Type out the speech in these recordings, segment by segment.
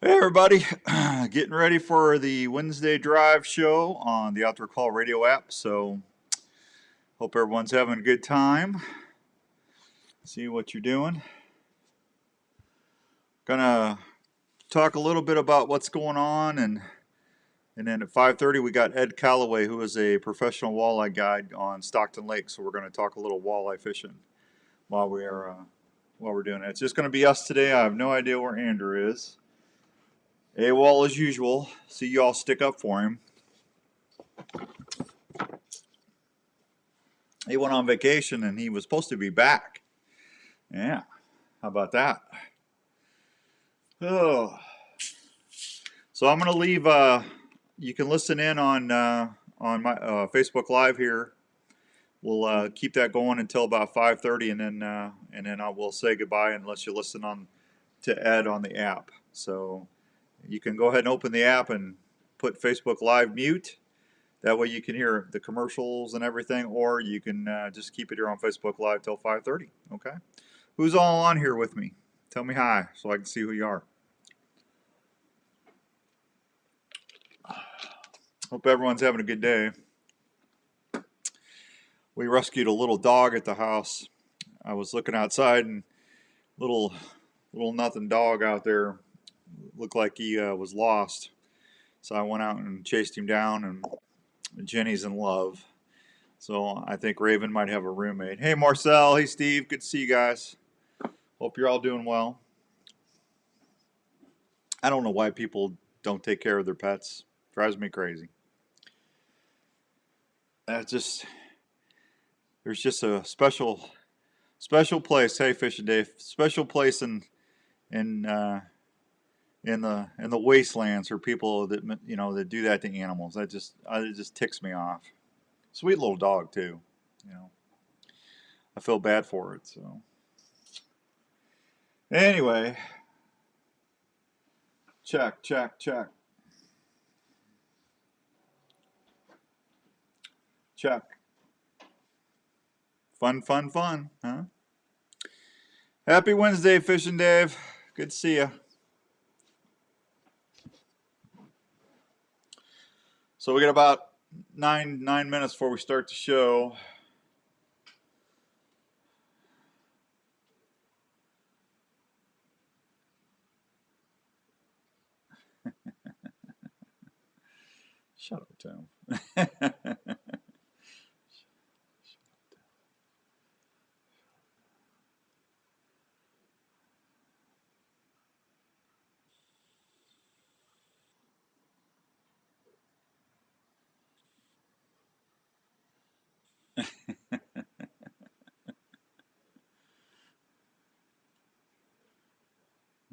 Hey everybody, getting ready for the Wednesday Drive show on the Outdoor Call radio app. So, hope everyone's having a good time. See what you're doing. Gonna talk a little bit about what's going on, and then at 5:30 we got Ed Calloway, who is a professional walleye guide on Stockton Lake. So we're gonna talk a little walleye fishing while we're doing it. It's just gonna be us today. I have no idea where Andrew is. AWOL as usual. See y'all stick up for him. He went on vacation and he was supposed to be back. Yeah, how about that? Oh, so I'm gonna leave. You can listen in on my Facebook Live here. We'll keep that going until about 5:30, and then I will say goodbye unless you listen on to Ed on the app. So you can go ahead and open the app and put Facebook Live mute. That way you can hear the commercials and everything, or you can just keep it here on Facebook Live till 5:30. Okay. Who's all on here with me? Tell me hi so I can see who you are. Hope everyone's having a good day. We rescued a little dog at the house. I was looking outside and little nothing dog out there looked like he was lost. So I went out and chased him down, and Jenny's in love. So I think Raven might have a roommate. Hey Marcel, hey Steve, good to see you guys. Hope you're all doing well. I don't know why people don't take care of their pets. Drives me crazy. There's just a special place. Hey, Fishing Dave, special place in in the wastelands for people that that do that to animals. It just ticks me off. Sweet little dog too. You know, I feel bad for it. So anyway, check. Fun, huh? Happy Wednesday, Fishing Dave. Good to see you. So we got about nine minutes before we start the show. Shut up, Tim.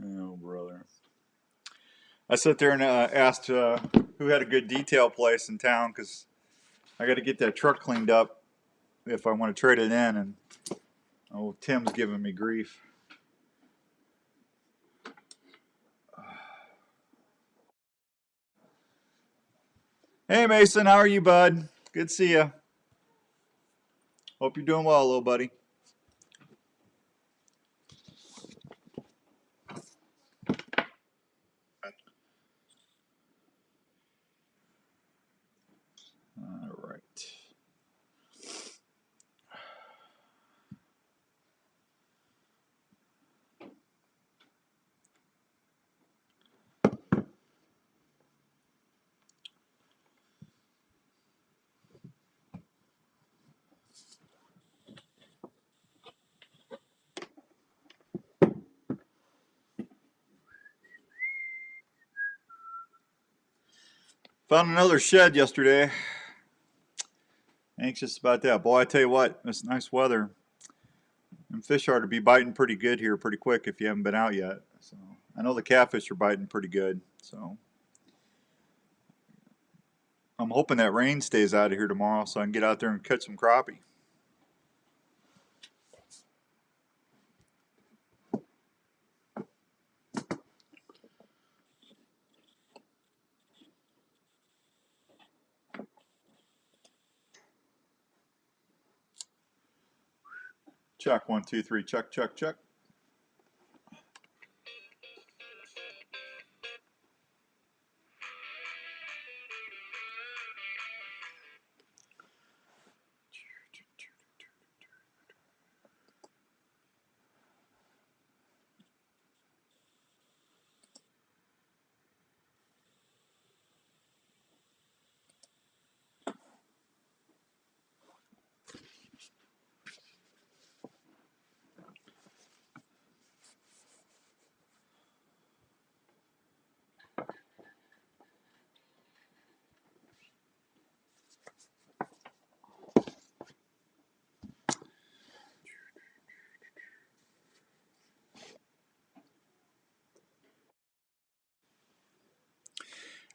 Oh, brother. I sat there and asked who had a good detail place in town because I got to get that truck cleaned up if I want to trade it in. And Tim's giving me grief. Hey, Mason, how are you, bud? Good to see you. Hope you're doing well, little buddy. All right. Found another shed yesterday. Anxious about that. Boy, I tell you what, it's nice weather. And fish are to be biting pretty good here pretty quick if you haven't been out yet. So I know the catfish are biting pretty good. So I'm hoping that rain stays out of here tomorrow so I can get out there and catch some crappie. Check, 1, 2, 3, check.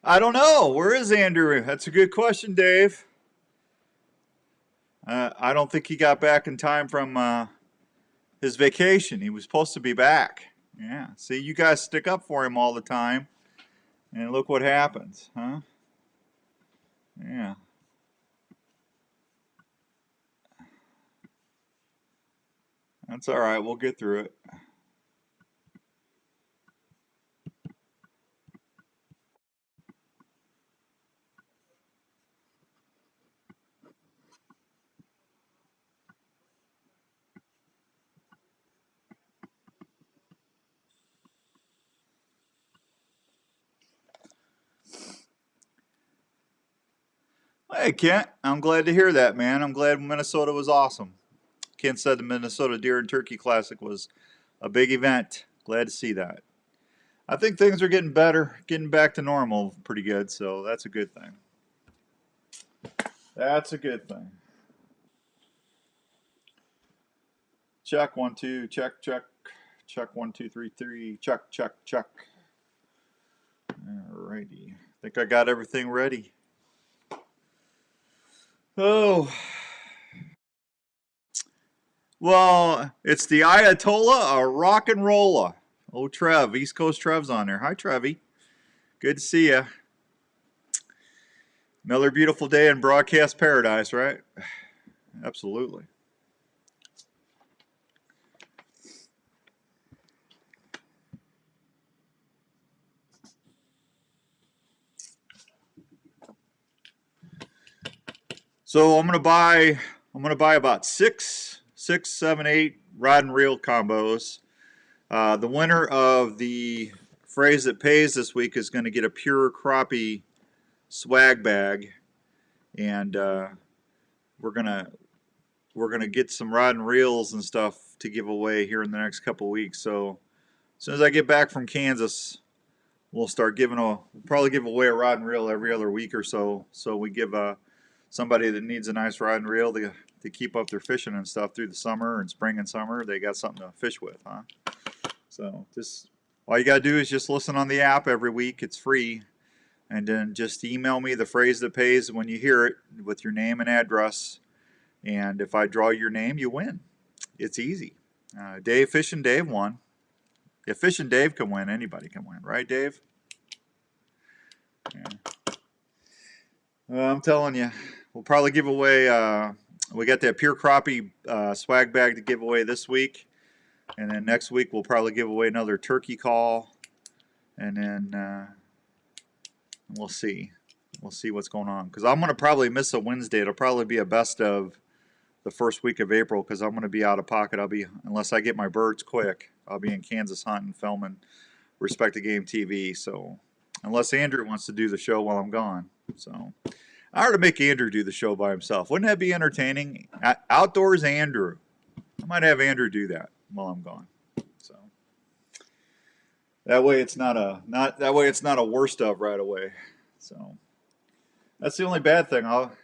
I don't know. Where is Andrew? That's a good question, Dave. I don't think he got back in time from his vacation. He was supposed to be back. Yeah. See, you guys stick up for him all the time, and look what happens, huh? Yeah. That's all right. We'll get through it. Hey, Kent. I'm glad to hear that, man. I'm glad Minnesota was awesome. Kent said the Minnesota Deer and Turkey Classic was a big event. Glad to see that. I think things are getting better, getting back to normal pretty good, so that's a good thing. That's a good thing. Check 1 2, check, check, check 1 2 3 3, check, check, check. Alrighty. Think I got everything ready. Oh, well, it's the Ayatollah or rock and rolla. Oh, Trev, East Coast Trev's on there. Hi, Trevi. Good to see you. Another beautiful day in broadcast paradise, right? Absolutely. So I'm gonna buy about six, 7, 8 rod and reel combos. The winner of the phrase that pays this week is going to get a pure crappie swag bag, and we're gonna we're gonna get some rod and reels and stuff to give away here in the next couple weeks. So as soon as I get back from Kansas, we'll probably give away a rod and reel every other week or so. So we give somebody that needs a nice rod and reel to keep up their fishing and stuff through the summer and spring and summer. They got something to fish with, huh? So just all you gotta do is just listen on the app every week. It's free, and then just email me the phrase that pays when you hear it with your name and address. And if I draw your name, you win. It's easy. Dave, Fishing Dave won. If Fishing Dave can win, anybody can win, right, Dave? Yeah. Well, I'm telling you, we'll probably give away. We got that pure crappie swag bag to give away this week, and then next week we'll probably give away another turkey call, and then we'll see. We'll see what's going on because I'm gonna probably miss a Wednesday. It'll probably be a best of the first week of April because I'm gonna be out of pocket. Unless I get my birds quick, I'll be in Kansas hunting, filming Respect the Game TV. So unless Andrew wants to do the show while I'm gone, so. I ought to make Andrew do the show by himself. Wouldn't that be entertaining? Outdoors Andrew. I might have Andrew do that while I'm gone. So that way it's not a worst of right away. So that's the only bad thing. If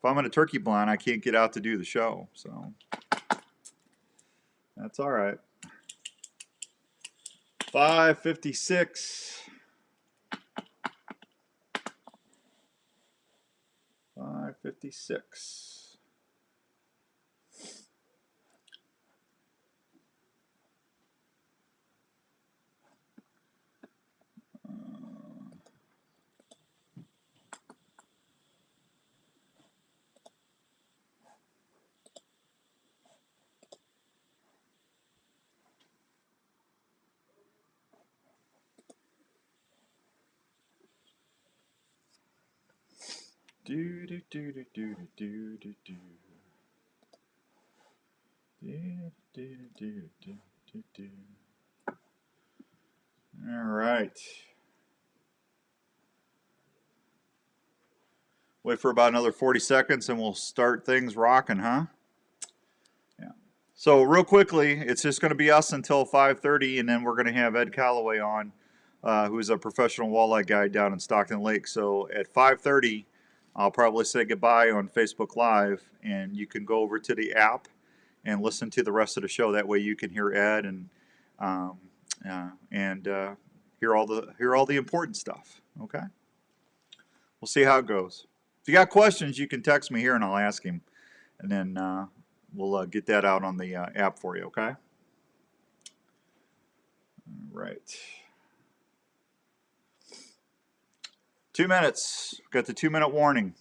I'm in a turkey blind, I can't get out to do the show. So that's all right. 556. 556. Do do do do do do do do. Do do do do do do. All right. Wait for about another 40 seconds and we'll start things rocking, huh? Yeah. So real quickly, it's just going to be us until 5:30, and then we're going to have Ed Calloway on, who's a professional walleye guide down in Stockton Lake. So at 5:30, I'll probably say goodbye on Facebook Live, and you can go over to the app and listen to the rest of the show. That way, you can hear Ed um, and hear all the important stuff. Okay. we'll see how it goes. If you got questions, you can text me here and I'll ask him, and then we'll get that out on the app for you. Okay. All right. 2 minutes. Got the 2-minute warning.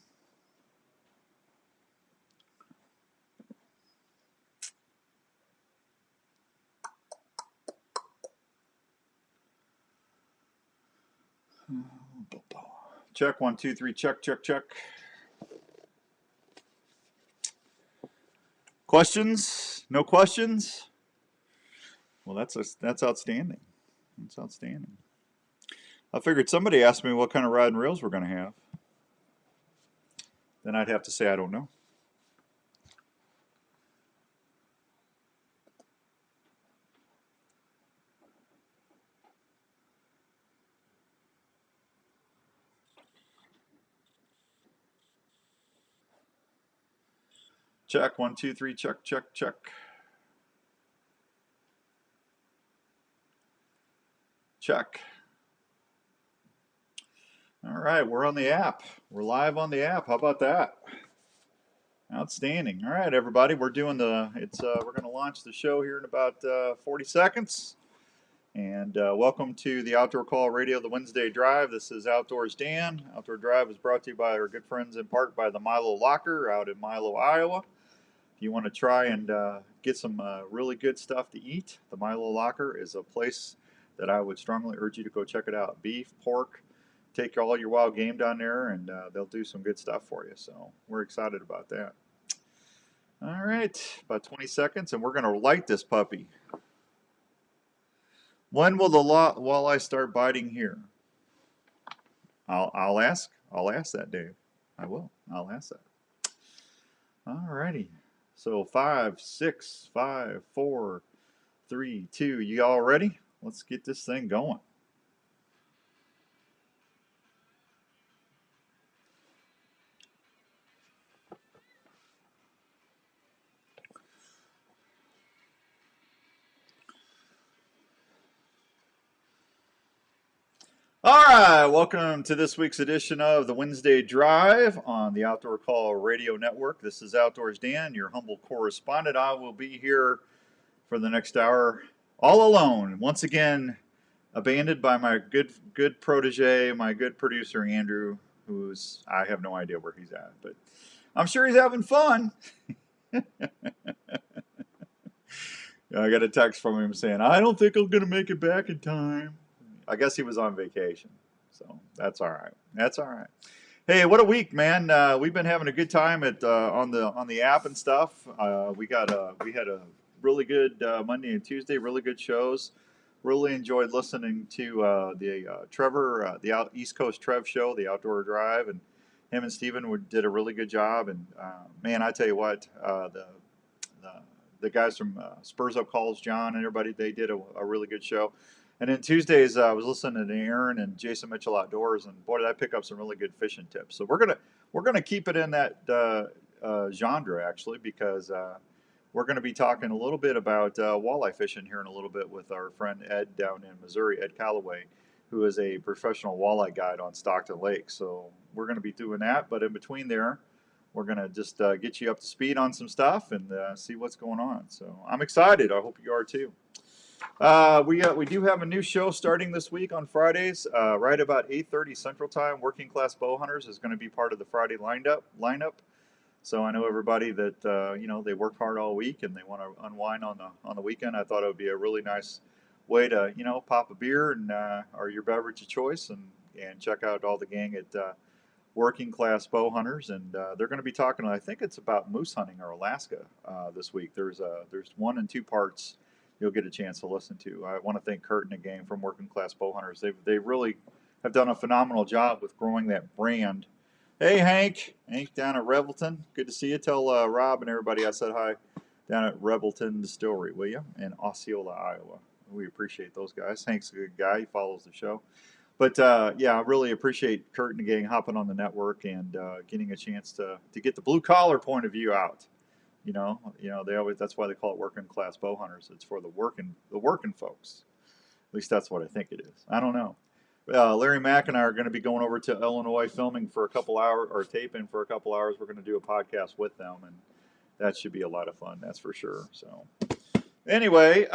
Check 1 2 3. Check. Questions? No questions? Well, that's outstanding. That's outstanding. I figured somebody asked me what kind of rod and reels we're going to have. Then I'd have to say I don't know. Check 1 2 3. Check. Check. All right, we're on the app. We're live on the app. How about that? Outstanding. All right, everybody, we're doing we're going to launch the show here in about 40 seconds. And welcome to the Outdoor Call Radio, the Wednesday Drive. This is Outdoors Dan. Outdoor Drive is brought to you by our good friends in part by the Milo Locker out in Milo, Iowa. If you want to try and get some really good stuff to eat, the Milo Locker is a place that I would strongly urge you to go check it out. Beef, pork, take all your wild game down there, and they'll do some good stuff for you. So we're excited about that. All right, about 20 seconds, and we're going to light this puppy. When will the walleye start biting here? I'll ask that, Dave. I will. I'll ask that. All righty. So 5, 6, 5, 4, 3, 2. You all ready? Let's get this thing going. All right, welcome to this week's edition of the Wednesday Drive on the Outdoor Call Radio Network. This is Outdoors Dan, your humble correspondent. I will be here for the next hour all alone. Once again, abandoned by my good protege, my good producer, Andrew, I have no idea where he's at, but I'm sure he's having fun. I got a text from him saying, I don't think I'm going to make it back in time. I guess he was on vacation, so that's all right. That's all right. Hey, what a week, man! We've been having a good time on the app and stuff. We had a really good Monday and Tuesday, really good shows. Really enjoyed listening to the Trevor, the East Coast Trev show, the Outdoor Drive, and him and Steven did a really good job. And man, I tell you what, the guys from Spurs Up Calls, John and everybody, they did a really good show. And then Tuesdays, I was listening to Aaron and Jason Mitchell Outdoors, and boy, did I pick up some really good fishing tips. So we're gonna keep it in that genre actually, because we're going to be talking a little bit about walleye fishing here in a little bit with our friend Ed down in Missouri, Ed Calloway, who is a professional walleye guide on Stockton Lake. So we're going to be doing that, but in between there, we're going to just get you up to speed on some stuff and see what's going on. So I'm excited. I hope you are too. We do have a new show starting this week on Fridays, right about 8:30 Central Time. Working Class Bow Hunters is going to be part of the Friday lineup. So I know everybody that they work hard all week and they want to unwind on the weekend. I thought it would be a really nice way to pop a beer and or your beverage of choice and check out all the gang at Working Class Bow Hunters, and they're going to be talking. I think it's about moose hunting or Alaska this week. There's 1 and 2 parts you'll get a chance to listen to. I want to thank Kurt and the gang from Working Class Bow Hunters. They really have done a phenomenal job with growing that brand. Hey, Hank down at Revelton. Good to see you. Tell Rob and everybody I said hi down at Revelton Distillery, will you? In Osceola, Iowa. We appreciate those guys. Hank's a good guy. He follows the show. But, yeah, I really appreciate Kurt and the gang hopping on the network and getting a chance to get the blue-collar point of view out. That's why they call it Working Class Bow Hunters. It's for the working folks. At least that's what I think it is. I don't know. Larry Mack and I are going to be going over to Illinois filming for a couple hours, or taping for a couple hours. We're going to do a podcast with them, and that should be a lot of fun. That's for sure. So. Anyway,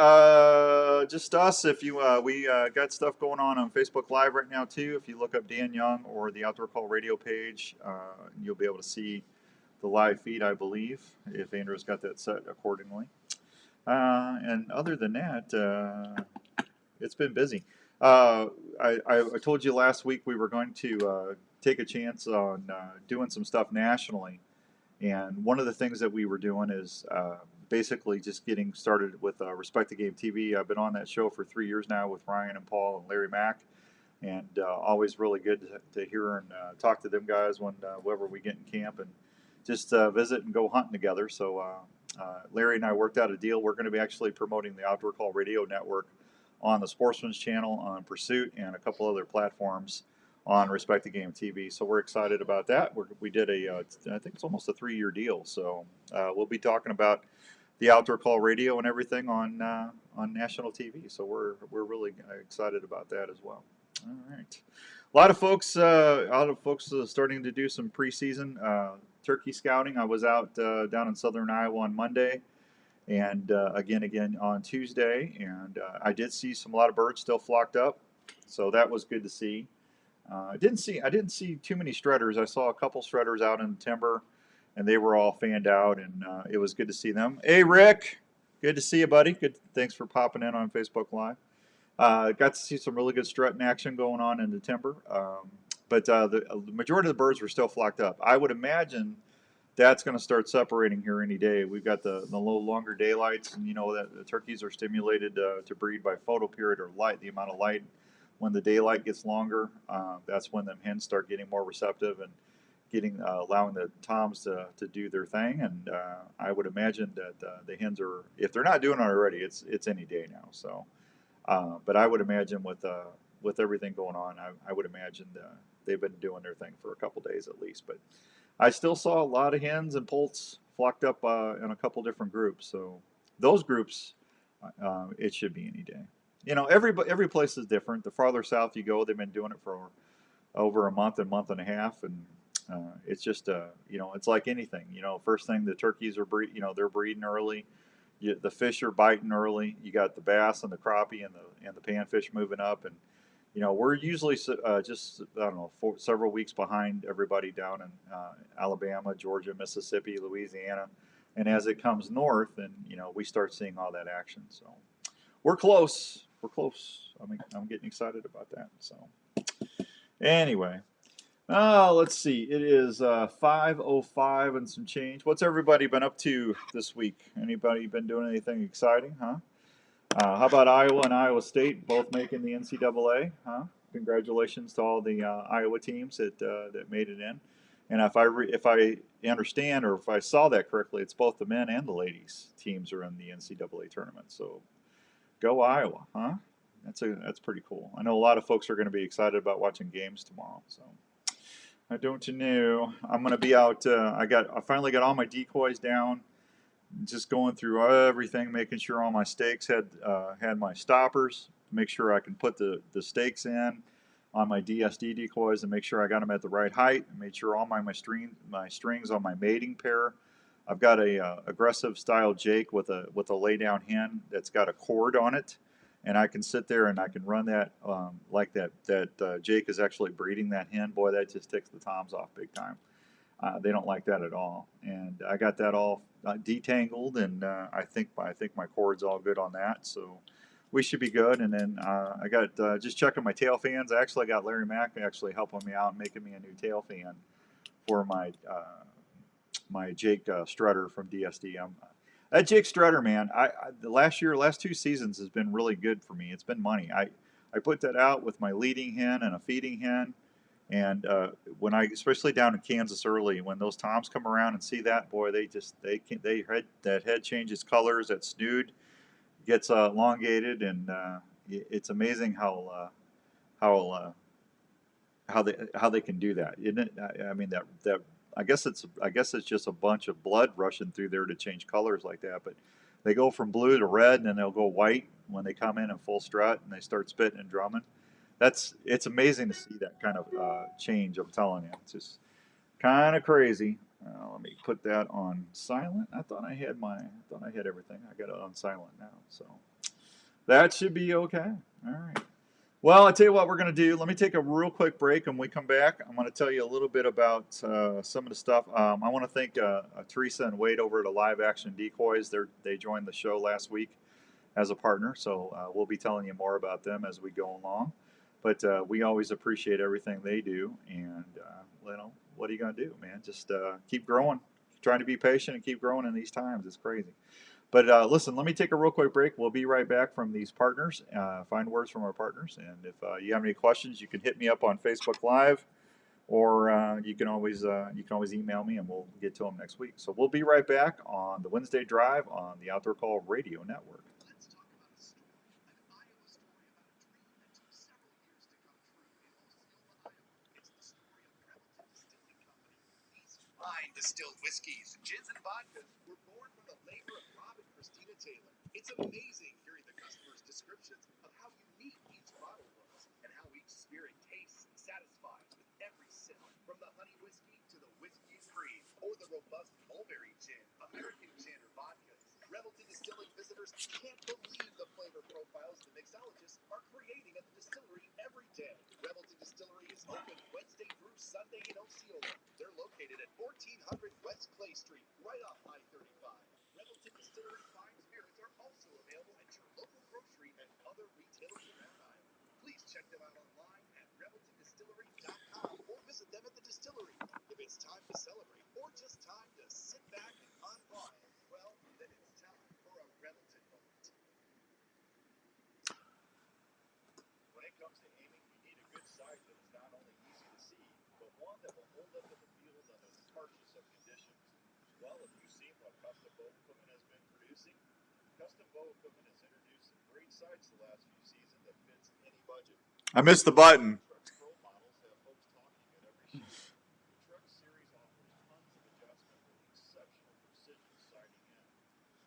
just us. If you, we got stuff going on Facebook Live right now too. If you look up Dan Young or the Outdoor Call Radio page, you'll be able to see the live feed, I believe, if Andrew's got that set accordingly. And other than that, it's been busy. I told you last week we were going to take a chance on doing some stuff nationally, and one of the things that we were doing is basically just getting started with Respect the Game TV. I've been on that show for 3 years now with Ryan and Paul and Larry Mack, and always really good to hear and talk to them guys whenever we get in camp and just visit and go hunting together. So Larry and I worked out a deal. We're going to be actually promoting the Outdoor Call Radio Network on the Sportsman's Channel, on Pursuit, and a couple other platforms on Respect the Game TV. So we're excited about that. We did I think it's almost a 3-year deal. So we'll be talking about the Outdoor Call Radio and everything on national TV. So we're really excited about that as well. All right, a lot of folks starting to do some preseason turkey scouting. I was out down in southern Iowa on Monday, and again on Tuesday, and I did see a lot of birds still flocked up, so that was good to see. I didn't see too many strutters. I saw a couple strutters out in the timber, and they were all fanned out, and it was good to see them. Hey, Rick, good to see you, buddy. Good, thanks for popping in on Facebook Live. Got to see some really good strutting action going on in the timber, but the majority of the birds were still flocked up. I would imagine that's going to start separating here any day. We've got the little longer daylights, and you know that the turkeys are stimulated to breed by photoperiod, or light, the amount of light. When the daylight gets longer, that's when them hens start getting more receptive and allowing the toms to do their thing. And I would imagine that the hens are, if they're not doing it already, it's any day now. So, but I would imagine with everything going on, I would imagine they've been doing their thing for a couple days at least. But I still saw a lot of hens and poults flocked up in a couple different groups. So those groups, it should be any day. You know, every place is different. The farther south you go, they've been doing it for over a month and a half, and it's just you know, it's like anything. You know, first thing, the turkeys are they're breeding early. The fish are biting early. You got the bass and the crappie and the panfish moving up, and you know, we're usually just I don't know, several weeks behind everybody down in Alabama, Georgia, Mississippi, Louisiana, and as it comes north, and you know, we start seeing all that action. So we're close. We're close. I'm getting excited about that. So anyway, let's see. It is 5:05 and some change. What's everybody been up to this week? Anybody been doing anything exciting? Huh? How about Iowa and Iowa State both making the NCAA? Huh? Congratulations to all the Iowa teams that made it in. And if I understand, or if I saw that correctly, it's both the men and the ladies teams are in the NCAA tournament. So go Iowa, huh? That's pretty cool. I know a lot of folks are going to be excited about watching games tomorrow. So I don't know. I'm going to be out. I finally got all my decoys down. Just going through everything, making sure all my stakes had my stoppers. Make sure I can put the stakes in on my DSD decoys and make sure I got them at the right height. And made sure all my strings on my mating pair. I've got a aggressive style Jake with a lay down hen that's got a cord on it, and I can sit there and I can run that like that Jake is actually breeding that hen. Boy, that just ticks the toms off big time. They don't like that at all, and I got that all detangled, and I think my cord's all good on that, so we should be good. And then I got just checking my tail fans. I actually got Larry Mack actually helping me out, making me a new tail fan for my Jake Strutter from DSD. That Jake Strutter, man, the last 2 seasons has been really good for me. It's been money. I put that out with my leading hen and a feeding hen, and especially down in Kansas early, when those toms come around and see that, boy, that head changes colors, that snood gets elongated, and it's amazing how they can do that, isn't it? I mean that. I guess it's just a bunch of blood rushing through there to change colors like that. But they go from blue to red, and then they'll go white when they come in full strut and they start spitting and drumming. it's amazing to see that kind of change. I'm telling you, it's just kind of crazy. Let me put that on silent. I thought I had everything. I got it on silent now, so that should be okay. All right. Well, I tell you what we're going to do. Let me take a real quick break, and when we come back, I'm going to tell you a little bit about some of the stuff. I want to thank Teresa and Wade over at Live Action Decoys. They joined the show last week as a partner, so we'll be telling you more about them as we go along. But we always appreciate everything they do, and what are you going to do, man? Just keep growing, trying to be patient and keep growing in these times. It's crazy. But listen, let me take a real quick break. We'll be right back from these partners, find words from our partners. And if you have any questions, you can hit me up on Facebook Live, or you can always email me, and we'll get to them next week. So we'll be right back on the Wednesday Drive on the Outdoor Call Radio Network. Fine distilled whiskeys, gins, and vodkas were born from the labor of Rob and Christina Taylor. It's amazing hearing the customers' descriptions of how unique each bottle was and how each spirit tastes and satisfies with every sip. From the honey whiskey to the whiskey and cream, or the robust mulberry gin, American gin, or vodkas, Revelton Distilling visitors can't believe the flavor profiles the mixologists are creating at the distillery every day. Revelton Distillery is open Wednesday through Sunday in Osceola. They're located at 1400 West Clay Street, right off I-35. Revelton Distillery fine spirits are also available at your local grocery and other retailers around Iowa. Please check them out online at ReveltonDistillery.com or visit them at the distillery. If it's time to celebrate or just time to sit back and unwind, well, then it's time for a Revelton moment. When it comes to aiming, you need a good sight that is not only easy to see, but one that will hold up in the field under the harshest of conditions. Well, have you seen what Custom Bow Equipment has been producing? Custom Bow Equipment has introduced some great sights the last few seasons that fits any budget. I missed the button. Pro models have folks talking at every shoot. The Truck Series offers tons of adjustment with exceptional precision sighting in.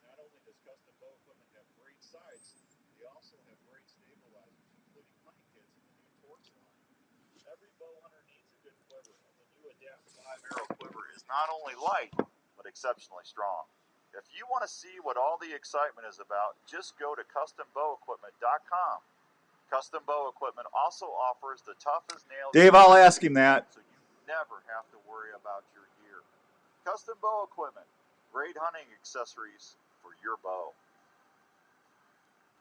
Not only does Custom Bow Equipment have great sights, they also have great stabilizers, including honey kits in the new Torch line. Every bow hunter needs a good quiver, and the new Adapt 5-arrow quiver is not only light, but exceptionally strong. If you want to see what all the excitement is about, just go to CustomBowEquipment.com. Custom Bow Equipment also offers the toughest nails. Dave, I'll ask him that. So you never have to worry about your gear. Custom Bow Equipment, great hunting accessories for your bow.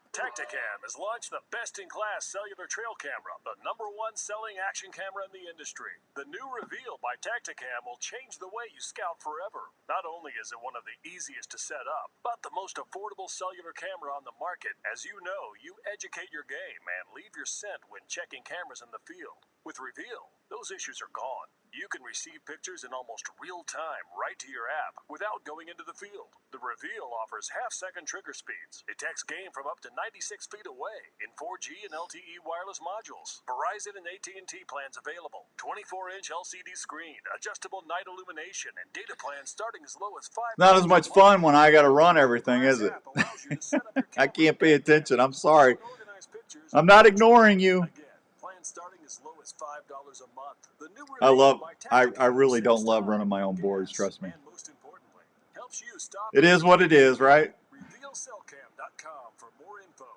Tacticam has launched the best-in-class cellular trail camera, the #1 selling action camera in the industry. The new Reveal by Tacticam will change the way you scout forever. Not only is it one of the easiest to set up, but the most affordable cellular camera on the market. As you know, you educate your game and leave your scent when checking cameras in the field. With Reveal, those issues are gone. You can receive pictures in almost real time right to your app without going into the field. The Reveal offers half-second trigger speeds, detects game from up to 96 feet away in 4G and LTE wireless modules. Verizon and AT&T plans available. 24-inch LCD screen, adjustable night illumination, and data plans starting as low as $5. Not as much fun when I got to run everything, is it? I can't pay attention. I'm sorry. I'm not ignoring you. Starting as low as $5 a month. The new I really don't love running my own boards, trust me. And most importantly, helps you stop. It is what it is, right? RevealCellCam.com for more info.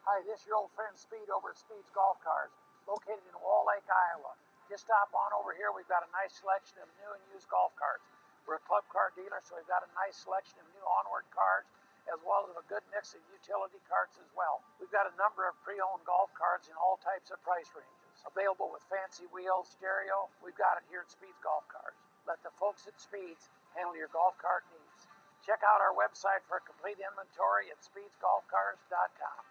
Hi, this is your old friend Speed over at Speed's Golf Cars, located in Wall Lake, Iowa. Just stop on over here. We've got a nice selection of new and used golf carts. We're a club car dealer, so we've got a nice selection of new onward cars, as well as a good mix of utility carts as well. We've got a number of pre-owned golf carts in all types of price ranges. Available with fancy wheels, stereo, we've got it here at Speed's Golf Cars. Let the folks at Speed's handle your golf cart needs. Check out our website for a complete inventory at speedsgolfcars.com.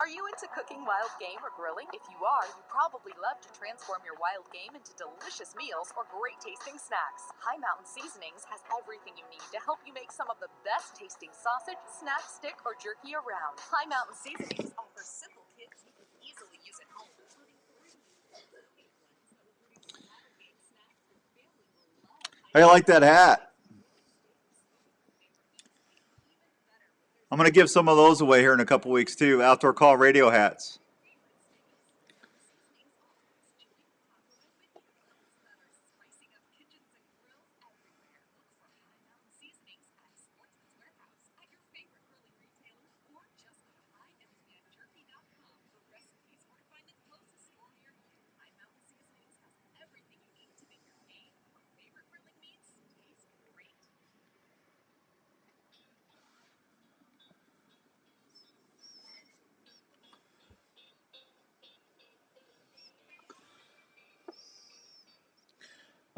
Are you into cooking wild game or grilling? If you are, you probably love to transform your wild game into delicious meals or great tasting snacks. High Mountain Seasonings has everything you need to help you make some of the best tasting sausage, snack, stick, or jerky around. High Mountain Seasonings offers simple kits you can easily use at home. I like that hat. I'm going to give some of those away here in a couple weeks too. Outdoor Call Radio hats.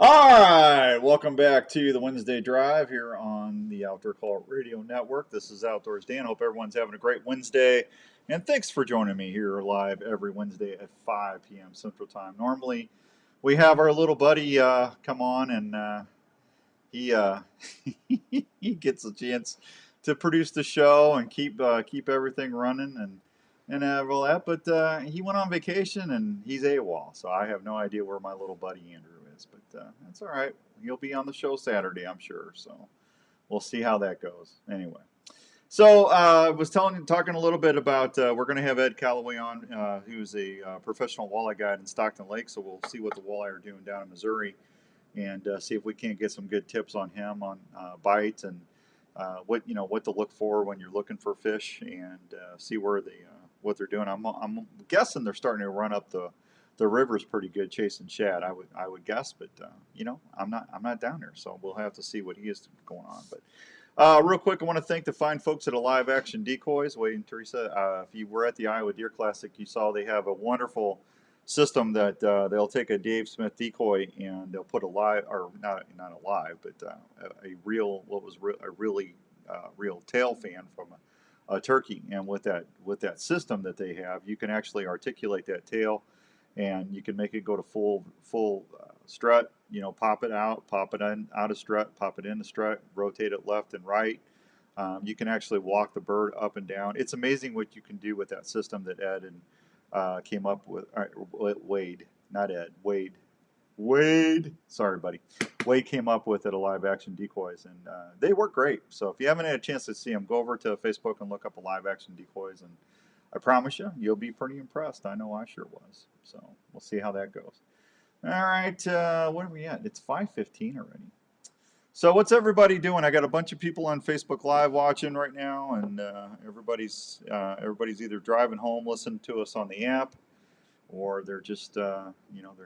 All right, welcome back to the Wednesday Drive here on the Outdoor Call Radio Network. This is Outdoors Dan. Hope everyone's having a great Wednesday, and thanks for joining me here live every Wednesday at 5 p.m. Central Time. Normally, we have our little buddy come on, and he he gets a chance to produce the show and keep everything running and have all that. But he went on vacation and he's AWOL, so I have no idea where my little buddy Andrew is. But that's all right. He'll be on the show Saturday, I'm sure. So we'll see how that goes. Anyway. So I was talking a little bit about we're going to have Ed Calloway on, who's a professional walleye guide in Stockton Lake. So we'll see what the walleye are doing down in Missouri, and see if we can't get some good tips on him on bites and what to look for when you're looking for fish, and see where what they're doing. I'm guessing they're starting to run up the river's pretty good chasing shad. I would guess, but I'm not down there, so we'll have to see what he is going on. But real quick, I want to thank the fine folks at Live Action Decoys. Wade and Teresa, if you were at the Iowa Deer Classic, you saw they have a wonderful system that they'll take a Dave Smith decoy and they'll put a live, or not a live, but a real, a really real tail fan from a turkey. And with that system that they have, you can actually articulate that tail, and you can make it go to full strut. Pop it out, pop it in out of strut, pop it in the strut, rotate it left and right. You can actually walk the bird up and down. It's amazing what you can do with that system that Ed and came up with. Wade, not Ed. Wade. Sorry, buddy. Wade came up with it at Live Action Decoys, and they work great. So if you haven't had a chance to see them, go over to Facebook and look up a Live Action Decoys, and I promise you'll be pretty impressed. I know I sure was. So we'll see how that goes. All right, what are we at? It's 5:15 already. So what's everybody doing? I got a bunch of people on Facebook Live watching right now, and everybody's either driving home, listening to us on the app, or they're just they're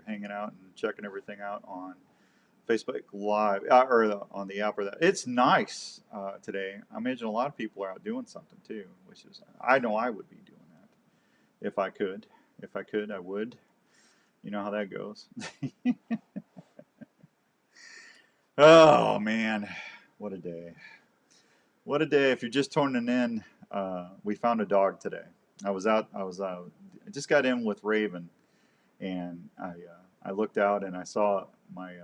hanging out and checking everything out on Facebook Live or on the app or that. It's nice today. I imagine a lot of people are out doing something too, which is I know I would be doing that if I could. If I could, I would. You know how that goes. Oh man, what a day! What a day! If you're just tuning in, we found a dog today. I just got in with Raven, and I looked out and I saw my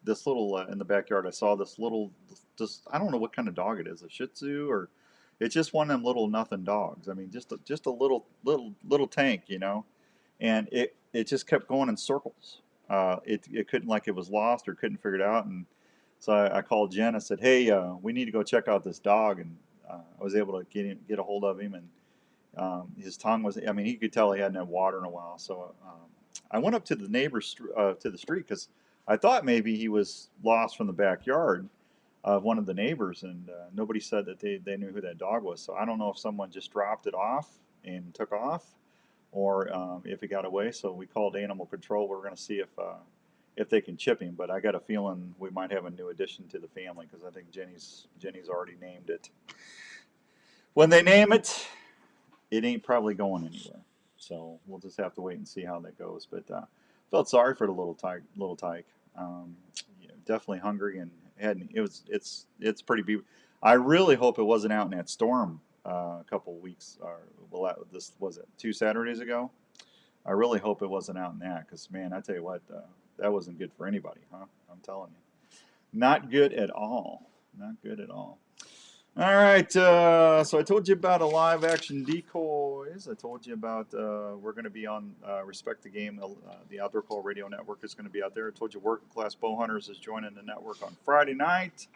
this little in the backyard. I saw this little, just I don't know what kind of dog it is, a Shih Tzu, or it's just one of them little nothing dogs. I mean, just a little tank, and it just kept going in circles. It couldn't, like it was lost or couldn't figure it out, and so I called Jen. I said, "Hey, we need to go check out this dog," and I was able to get a hold of him, and his tongue was, I mean, he could tell he hadn't had water in a while. So I went up to the neighbor's to the street because I thought maybe he was lost from the backyard of one of the neighbors, and nobody said that they knew who that dog was. So I don't know if someone just dropped it off and took off, or if he got away. So we called animal control. We're going to see if they can chip him. But I got a feeling we might have a new addition to the family because I think Jenny's already named it. When they name it, it ain't probably going anywhere. So we'll just have to wait and see how that goes. But felt sorry for the little tyke. Definitely hungry and it's pretty. I really hope it wasn't out in that storm a couple weeks, or this was it 2 Saturdays ago. I really hope it wasn't out in that, because man, I tell you what, that wasn't good for anybody, huh? I'm telling you, not good at all. Not good at all. All right, so I told you about a Live Action Decoys. I told you about we're going to be on Respect the Game. The Outdoor Call Radio Network is going to be out there. I told you Working Class Bow Hunters is joining the network on Friday night.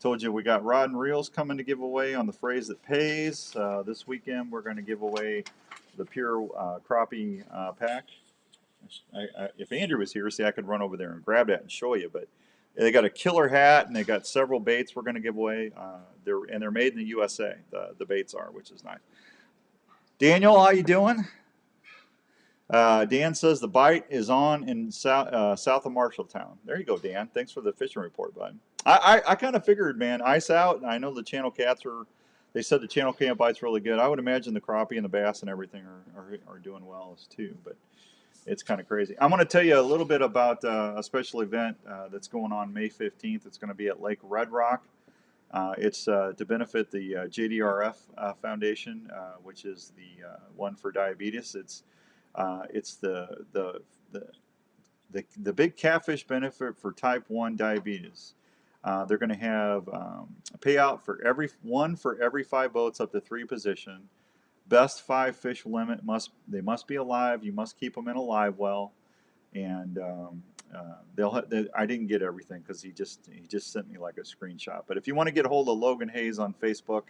Told you we got rod and reels coming to give away on the Phrase That Pays. This weekend we're going to give away the pure crappie pack. If Andrew was here, see, I could run over there and grab that and show you, but they got a killer hat, and they got several baits we're going to give away. They're made in the USA. The baits are, which is nice. Daniel, how you doing? Dan says the bite is on in south of Marshalltown. There you go, Dan. Thanks for the fishing report, bud. I kind of figured, man. Ice out. I know the channel cats are. They said the channel cat bite's really good. I would imagine the crappie and the bass and everything are doing well as too. But It's kind of crazy. I'm going to tell you a little bit about a special event that's going on May 15th. It's going to be at Lake Red Rock. It's to benefit the JDRF Foundation, which is the one for diabetes. It's the big catfish benefit for type 1 diabetes. They're going to have a payout for every 5 boats up to 3 position. Best 5 fish limit must be alive. You must keep them in a live well, and I didn't get everything because he just sent me like a screenshot. But if you want to get a hold of Logan Hayes on Facebook,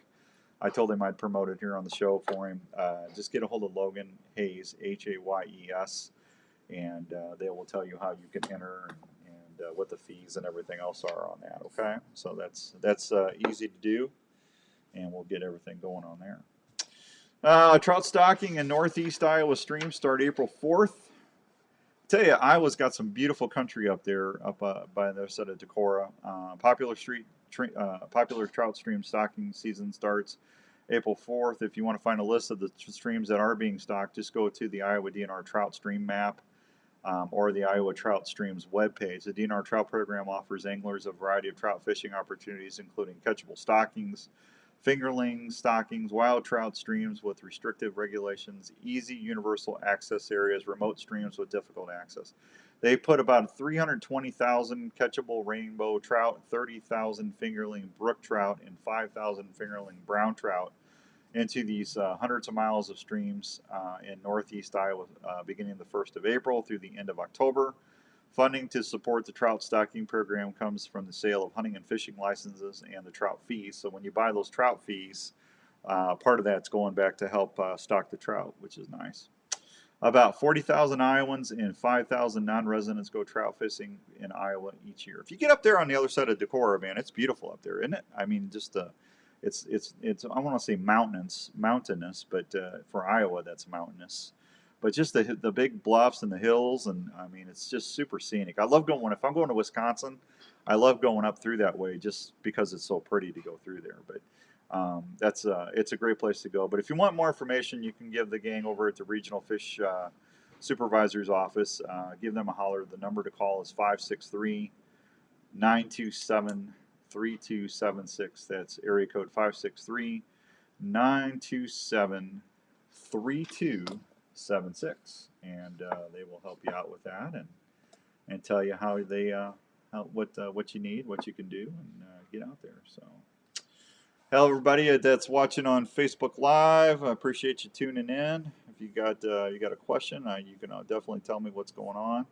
I told him I'd promote it here on the show for him. Just get a hold of Logan Hayes, Hayes, and they will tell you how you can enter and what the fees and everything else are on that. Okay, so that's easy to do, and we'll get everything going on there. Trout stocking in northeast Iowa streams start April 4th. Tell you, Iowa's got some beautiful country up there, up by the other side of Decorah. Popular trout stream stocking season starts April 4th. If you want to find a list of the streams that are being stocked, just go to the Iowa DNR Trout Stream map or the Iowa Trout Streams webpage. The DNR Trout Program offers anglers a variety of trout fishing opportunities, including catchable stockings, fingerlings, stockings, wild trout streams with restrictive regulations, easy universal access areas, remote streams with difficult access. They put about 320,000 catchable rainbow trout, 30,000 fingerling brook trout, and 5,000 fingerling brown trout into these hundreds of miles of streams in northeast Iowa beginning the 1st of April through the end of October. Funding to support the trout stocking program comes from the sale of hunting and fishing licenses and the trout fees. So when you buy those trout fees, part of that's going back to help stock the trout, which is nice. About 40,000 Iowans and 5,000 non-residents go trout fishing in Iowa each year. If you get up there on the other side of Decorah, man, it's beautiful up there, isn't it? I mean, just it's I want to say mountainous, but for Iowa, that's mountainous. But just the big bluffs and the hills, and I mean, it's just super scenic. I love going, if I'm going to Wisconsin, I love going up through that way just because it's so pretty to go through there. But it's a great place to go. But if you want more information, you can give the gang over at the Regional Fish Supervisor's Office. Give them a holler. The number to call is 563-927-3276. That's area code 563-927-3276. And they will help you out with that and tell you how they what you need, what you can do, and get out there. So, hello everybody that's watching on Facebook Live. I appreciate you tuning in. If you got a question, you can definitely tell me what's going on.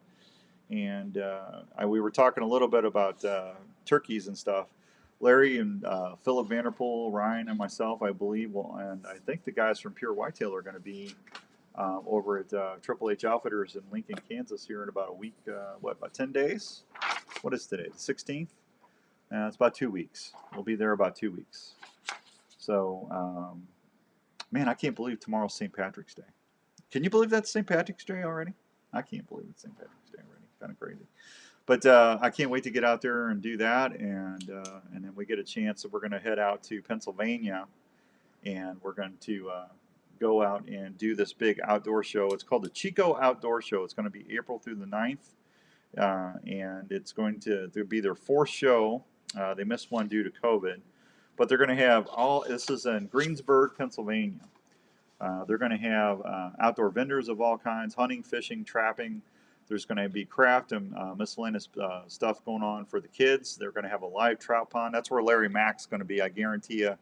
And we were talking a little bit about turkeys and stuff. Larry and Philip Vanderpool, Ryan, and myself, I believe, and I think the guys from Pure Whitetail are going to be over at Triple H Outfitters in Lincoln, Kansas here in about a week, about 10 days? What is today, the 16th? It's about 2 weeks. We'll be there about 2 weeks. So, man, I can't believe tomorrow's St. Patrick's Day. Can you believe that's St. Patrick's Day already? I can't believe it's St. Patrick's Day already. Kind of crazy. But I can't wait to get out there and do that. And then we get a chance that we're going to head out to Pennsylvania, and we're going to go out and do this big outdoor show. It's called the Chico Outdoor Show. It's going to be April through the 9th, and it's going to be their 4th show. They missed one due to COVID, but they're going to have this is in Greensburg, Pennsylvania. They're going to have outdoor vendors of all kinds, hunting, fishing, trapping. There's going to be craft and miscellaneous stuff going on for the kids. They're going to have a live trout pond. That's where Larry Mack's going to be. I guarantee you,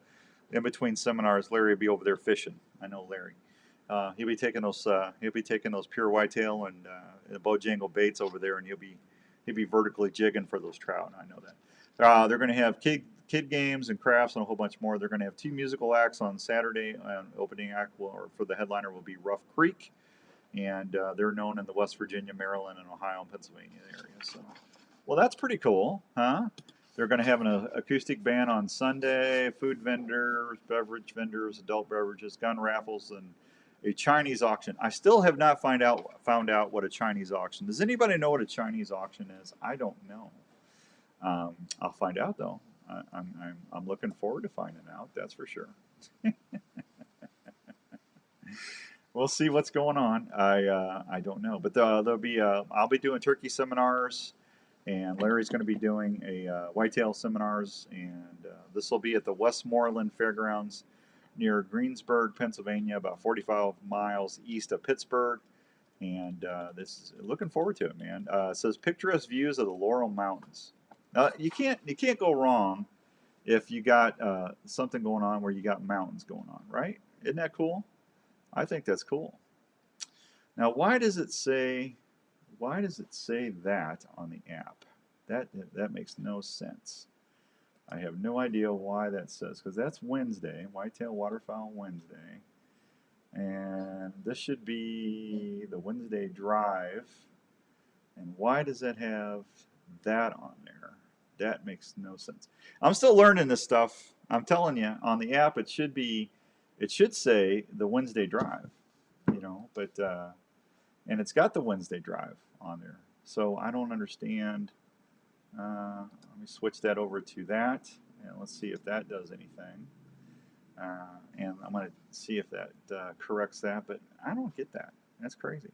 in between seminars, Larry will be over there fishing. I know Larry. He'll be taking those pure whitetail and Bojangle baits over there, and he'll be vertically jigging for those trout. I know that. They're going to have kid games and crafts and a whole bunch more. They're going to have 2 musical acts on Saturday. Opening act for the headliner will be Rough Creek, and they're known in the West Virginia, Maryland, and Ohio and Pennsylvania area. So, well, that's pretty cool, huh? They're going to have an acoustic band on Sunday, food vendors, beverage vendors, adult beverages, gun raffles, and a Chinese auction. I still have not found out what a Chinese auction. Does anybody know what a Chinese auction is? I don't know. I'll find out though. I'm looking forward to finding out. That's for sure. we'll see what's going on. I don't know, but there'll be I'll be doing turkey seminars, and Larry's going to be doing a whitetail seminars, and this will be at the Westmoreland Fairgrounds near Greensburg, Pennsylvania, about 45 miles east of Pittsburgh. And this is looking forward to it, man. It says picturesque views of the Laurel Mountains. You can't go wrong if you got something going on where you got mountains going on, right? Isn't that cool? I think that's cool. Now, why does it say that on the app? That makes no sense. I have no idea why that says, because that's Wednesday, Whitetail Waterfowl Wednesday. And this should be the Wednesday drive. And why does that have that on there? That makes no sense. I'm still learning this stuff. I'm telling you, on the app it should say the Wednesday drive, but and it's got the Wednesday drive on there. So I don't understand. Let me switch that over to that, and let's see if that does anything. And I'm going to see if that corrects that, but I don't get that. That's crazy.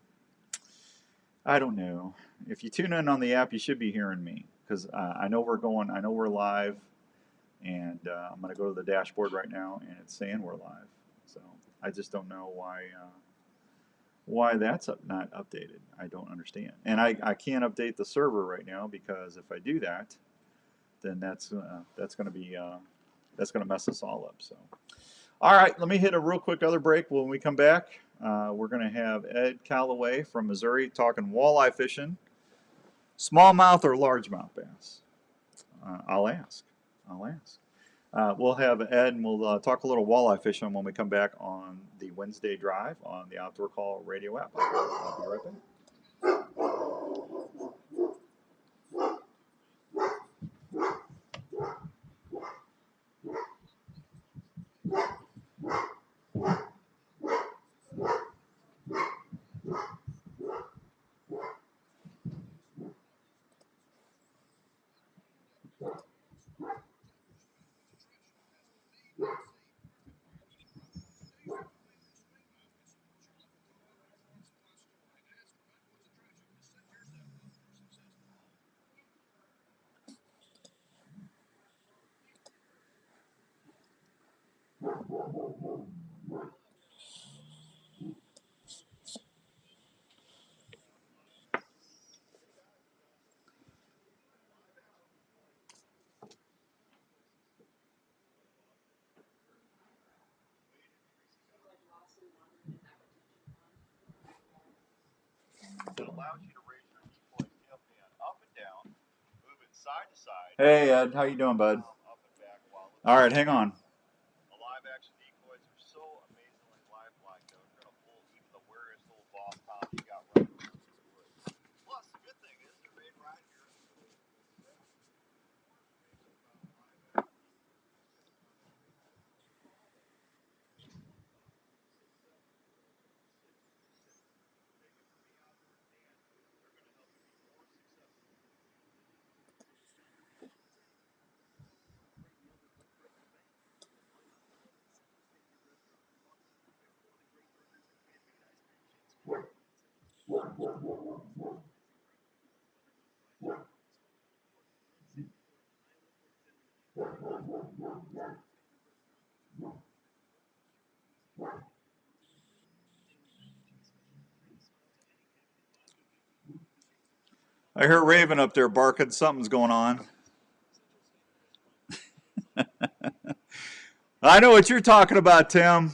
I don't know. If you tune in on the app, you should be hearing me, because I know we're live, and I'm going to go to the dashboard right now, and it's saying we're live. So I just don't know why that's not updated. I don't understand, and I can't update the server right now, because if I do that, then that's going to mess us all up. So, all right, let me hit a real quick other break. When we come back, we're going to have Ed Calloway from Missouri talking walleye fishing, smallmouth or largemouth bass. I'll ask. We'll have Ed, and we'll talk a little walleye fishing when we come back on the Wednesday drive on the Outdoor Call radio app. I'll be right back. It allows you to raise your decoy tail pan up and down, move it side to side. Hey Ed, how you doing, bud? Up and back while it's all right, hang on. The live action decoys are so amazingly lifelike, though. They're gonna pull even the weariest little boss hound you got right here. Plus, the good thing is they're made right here. I hear Raven up there barking. Something's going on. I know what you're talking about, Tim.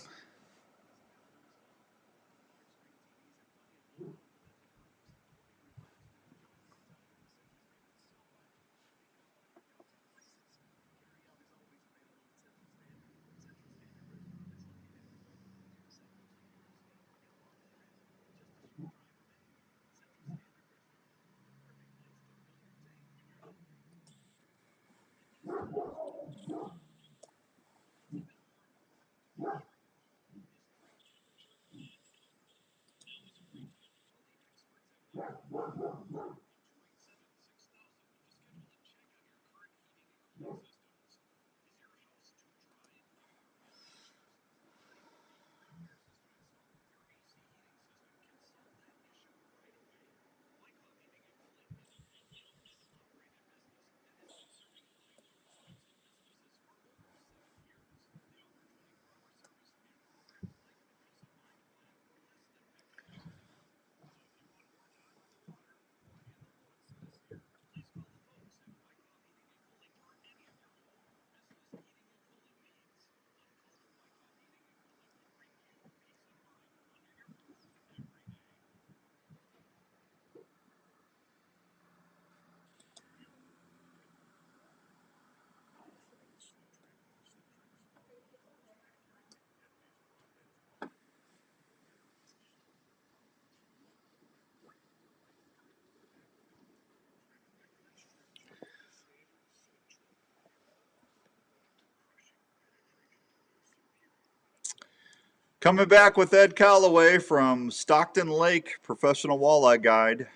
Coming back with Ed Calloway from Stockton Lake Professional Walleye Guide.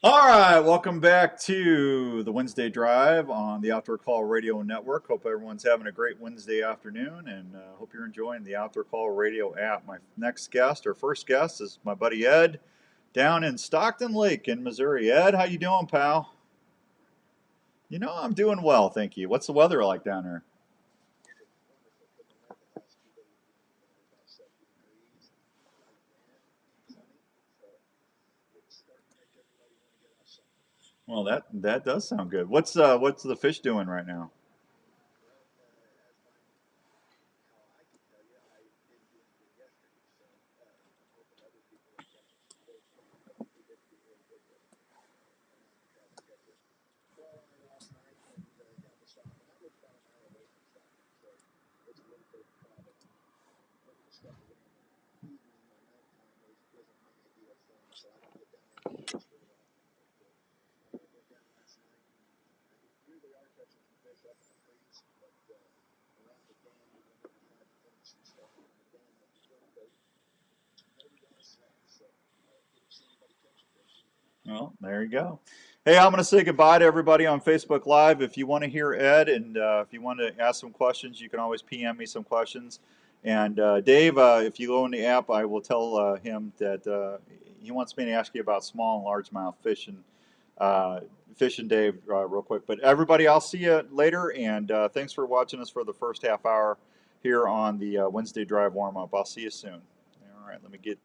All right, welcome back to the Wednesday Drive on the Outdoor Call Radio Network. Hope everyone's having a great Wednesday afternoon, and hope you're enjoying the Outdoor Call Radio app. My next guest, or first guest, is my buddy Ed down in Stockton Lake in Missouri. Ed, how you doing, pal? You know, I'm doing well, thank you. What's the weather like down there? Well, that does sound good. What's the fish doing right now? Well, there you go. Hey, I'm going to say goodbye to everybody on Facebook Live. If you want to hear Ed and if you want to ask some questions, you can always PM me some questions. And Dave, if you go in the app, I will tell him that he wants me to ask you about small and largemouth fishing. Fishing, Dave, real quick. But everybody, I'll see you later. And thanks for watching us for the first half hour here on the Wednesday Drive warm up. I'll see you soon. All right, let me get.